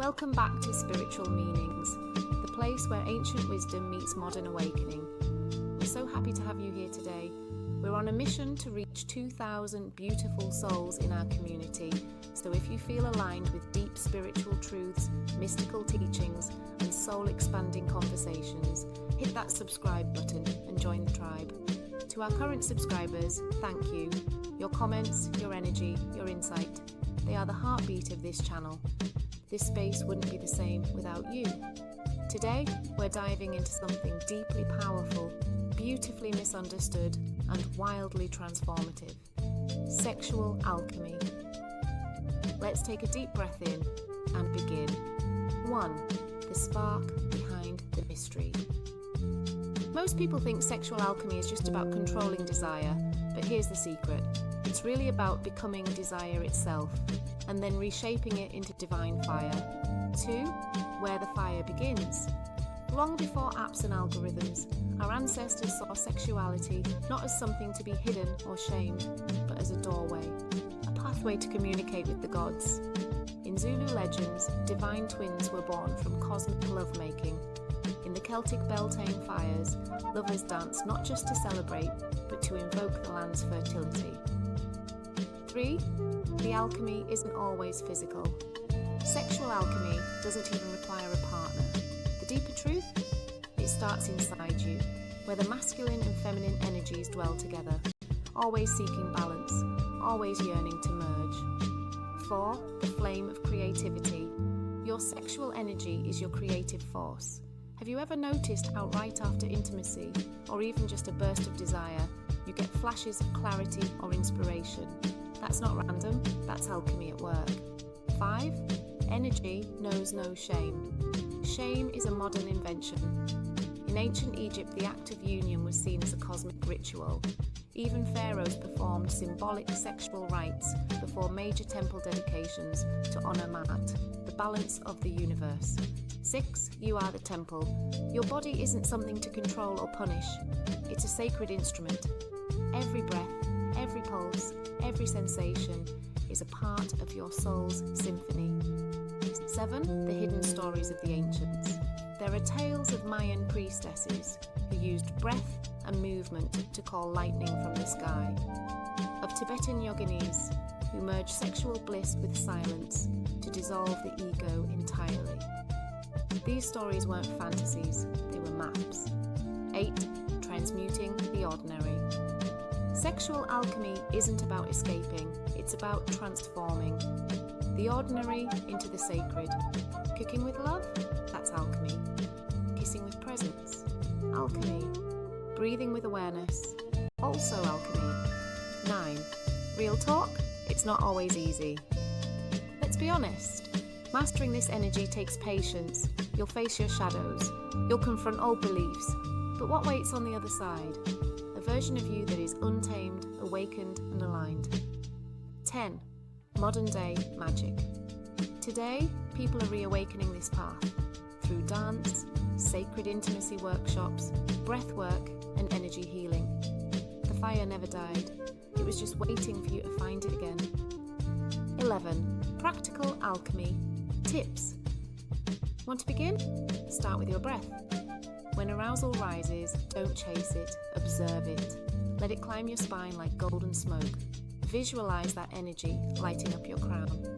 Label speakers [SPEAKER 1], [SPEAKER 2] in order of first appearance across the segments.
[SPEAKER 1] Welcome back to Spiritual Meanings, the place where ancient wisdom meets modern awakening. We're so happy to have you here today. We're on a mission to reach 2,000 beautiful souls in our community, so if you feel aligned with deep spiritual truths, mystical teachings, and soul-expanding conversations, hit that subscribe button and join the tribe. To our current subscribers, thank you. Your comments, your energy, your insight, they are the heartbeat of this channel. This space wouldn't be the same without you. Today, we're diving into something deeply powerful, beautifully misunderstood, and wildly transformative. Sexual alchemy. Let's take a deep breath in and begin. 1. The spark behind the mystery. Most people think sexual alchemy is just about controlling desire, but here's the secret. It's really about becoming desire itself, and then reshaping it into divine fire. 2. Where the fire begins. Long before apps and algorithms, our ancestors saw sexuality not as something to be hidden or shamed, but as a doorway, a pathway to communicate with the gods. In Zulu legends, divine twins were born from cosmic lovemaking. In the Celtic Beltane fires, lovers danced not just to celebrate, but to invoke the land's fertility. 3. The alchemy isn't always physical. Sexual alchemy doesn't even require a partner. The deeper truth? It starts inside you, where the masculine and feminine energies dwell together, always seeking balance, always yearning to merge. 4. The flame of creativity. Your sexual energy is your creative force. Have you ever noticed how right after intimacy, or even just a burst of desire, you get flashes of clarity or inspiration? That's not random, that's alchemy at work. 5. Energy knows no shame. Shame is a modern invention. In ancient Egypt, the act of union was seen as a cosmic ritual. Even pharaohs performed symbolic sexual rites before major temple dedications to honor Ma'at, the balance of the universe. 6. You are the temple. Your body isn't something to control or punish. It's a sacred instrument. Every breath, every pulse, every sensation is a part of your soul's symphony. 7. The hidden stories of the ancients. There are tales of Mayan priestesses who used breath and movement to call lightning from the sky. Of Tibetan yoginis who merged sexual bliss with silence to dissolve the ego entirely. These stories weren't fantasies, they were maps. 8. Transmuting the ordinary. Sexual alchemy isn't about escaping, it's about transforming. The ordinary into the sacred. Cooking with love? That's alchemy. Kissing with presence? Alchemy. Breathing with awareness? Also alchemy. 9. Real talk? It's not always easy. Let's be honest. Mastering this energy takes patience. You'll face your shadows. You'll confront old beliefs. But what waits on the other side? A version of you that is untamed, awakened, and aligned. 10. Modern day magic. Today, people are reawakening this path through dance, sacred intimacy workshops, breath work, and energy healing. The fire never died. It was just waiting for you to find it again. 11. Practical alchemy. Tips. Want to begin? Start with your breath. When arousal rises, don't chase it, observe it. Let it climb your spine like golden smoke. Visualize that energy lighting up your crown.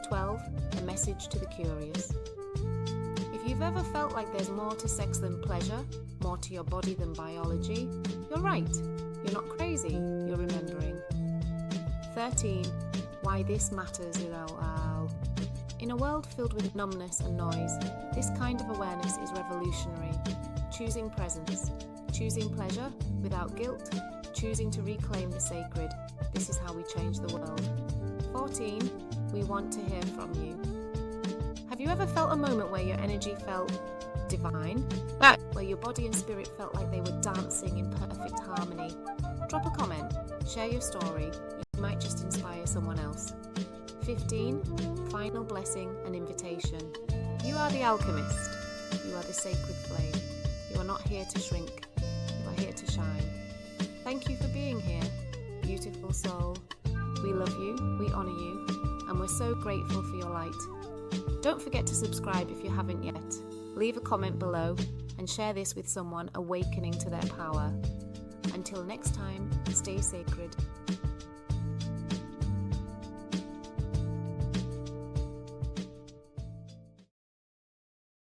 [SPEAKER 1] 12. A message to the curious. If you've ever felt like there's more to sex than pleasure, more to your body than biology, you're right. You're not crazy, you're remembering. 13. Why this matters. In a world filled with numbness and noise, this kind of awareness is revolutionary. Choosing presence, choosing pleasure without guilt, choosing to reclaim the sacred. This is how we change the world. 14. We want to hear from you. Have you ever felt a moment where your energy felt divine? Where your body and spirit felt like they were dancing in perfect harmony? Drop a comment, share your story. You might just inspire someone else. 15. Final blessing and invitation. You are the alchemist. You are the sacred flame. You are not here to shrink. You are here to shine. Thank you for being here, beautiful soul. We love you, we honour you, and we're so grateful for your light. Don't forget to subscribe if you haven't yet. Leave a comment below and share this with someone awakening to their power. Until next time, stay sacred.